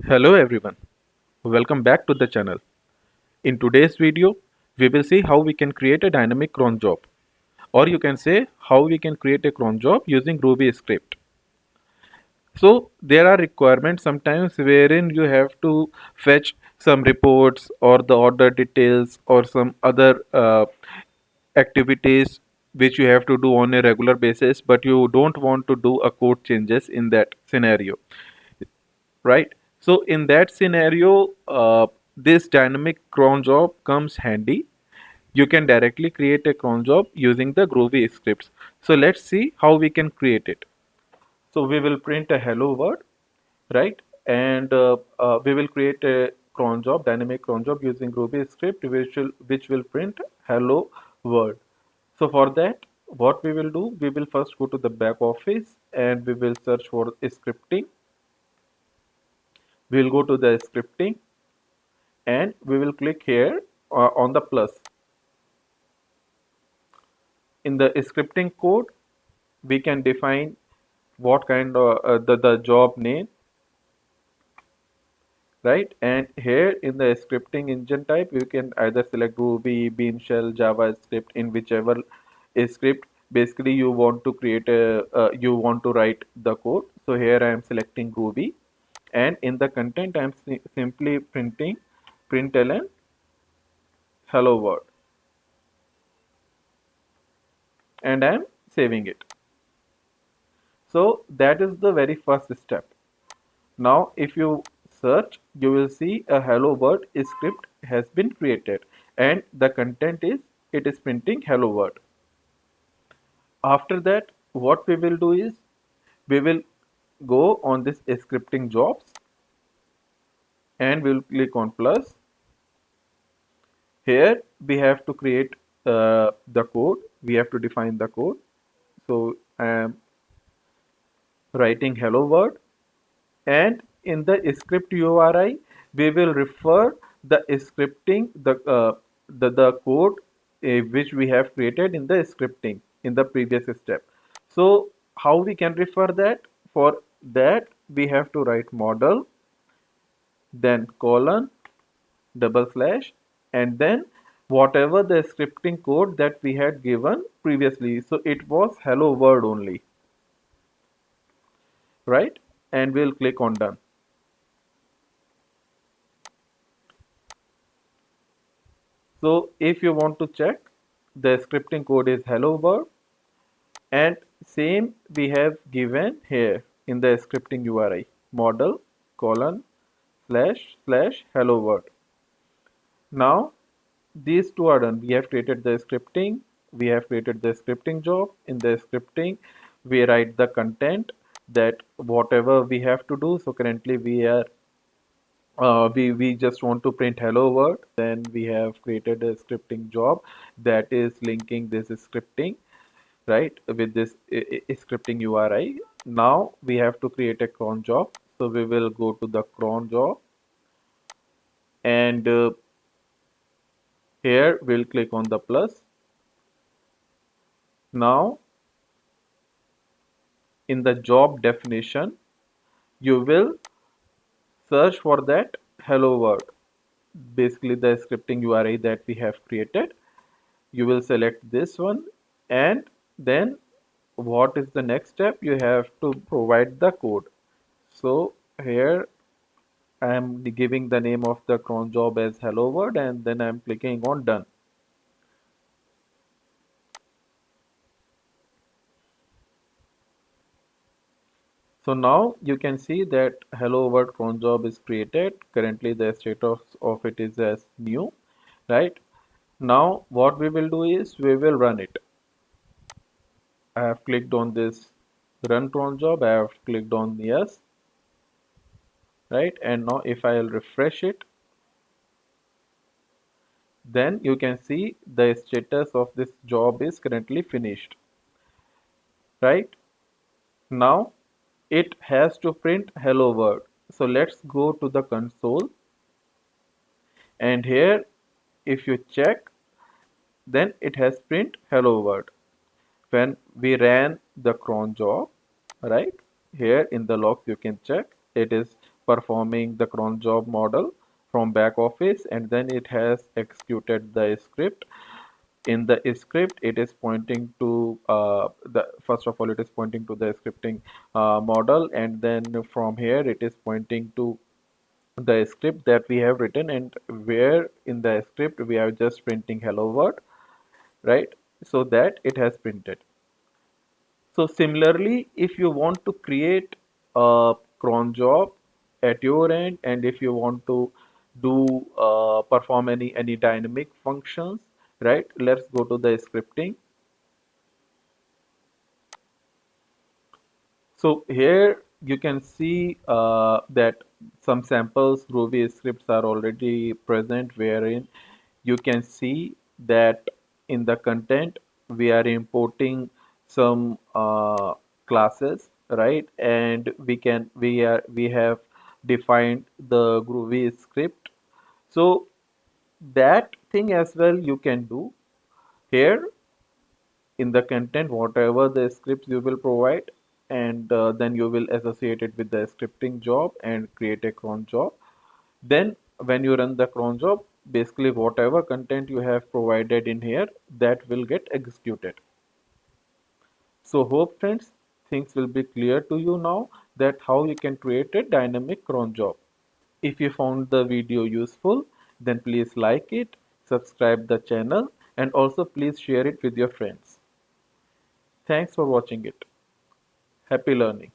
Hello everyone, welcome back to the channel. In today's video, we will see how we can create a dynamic cron job, or you can say how we can create a cron job using Ruby script. So there are requirements sometimes wherein you have to fetch some reports or the order details or some other activities which you have to do on a regular basis, but you don't want to do a code changes in that scenario, right? So in that scenario, this dynamic cron job comes handy. You can directly create a cron job using the Groovy scripts. So let's see how we can create it. So we will print a hello world, right? And we will create a cron job, dynamic cron job using Groovy script, which will print hello world. So for that, what we will do, we will first go to the back office and we will search for scripting. We will go to the scripting and we will click here on the plus. In the scripting code, we can define what kind of the job name, right? And here in the scripting engine type, you can either select Ruby, Bean Shell, JavaScript, in whichever script basically you want to create a you want to write the code. So here I am selecting Ruby, and in the content I am simply printing println hello world, and I am saving it. So that is the very first step. Now, if you search, you will see a hello world script has been created, and the content is it is printing hello world. After that, what we will do is we will go on this scripting jobs and we will click on plus. Here we have to create the code. We have to define the code. So I am writing hello world, and in the script URI we will refer the scripting the code which we have created in the scripting in the previous step. So how we can refer that? For that we have to write model, then colon, double slash, and then whatever the scripting code that we had given previously. So it was hello world only, right? And we'll click on done. So if you want to check, the scripting code is hello world, and same we have given here in the scripting URI model colon slash slash hello world. Now these two are done. We have created the scripting. We have created the scripting job. In the scripting, we write the content that whatever we have to do. So currently we just want to print hello world. Then we have created a scripting job that is linking this scripting, right, with this scripting URI. Now we have to create a cron job. So we will go to the cron job, and here we'll click on the plus. Now in the job definition, you will search for that hello world, basically the scripting URI that we have created. You will select this one, and then what is the next step? You have to provide the code. So here I am giving the name of the cron job as hello world, and then I am clicking on done. So now you can see that hello world cron job is created. Currently the status of it is as new, right? Now what we will do is we will run it. I have clicked on this run cron job. I have clicked on yes, right? And now if I'll refresh it, then you can see the status of this job is currently finished, right? Now it has to print hello world. So let's go to the console, and here if you check, then it has print hello world. When we ran the cron job, right, here in the logs you can check it is performing the cron job model from back office, and then it has executed the script. In the script, it is pointing to the first of all, it is pointing to the scripting model, and then from here it is pointing to the script that we have written, and where in the script we are just printing hello world, right? So that it has printed. So similarly, if you want to create a cron job at your end, and if you want to do perform any dynamic functions, right? Let's go to the scripting. So here you can see that some samples Groovy scripts are already present, wherein you can see that in the content we are importing some classes, right? And we have defined the Groovy script. So that thing as well you can do here in the content, whatever the scripts you will provide, and then you will associate it with the scripting job and create a cron job. Then when you run the cron job, basically whatever content you have provided in here, that will get executed. So hope friends, things will be clear to you now, that how you can create a dynamic cron job. If you found the video useful, then please like it, subscribe the channel, and also please share it with your friends. Thanks for watching it. Happy learning.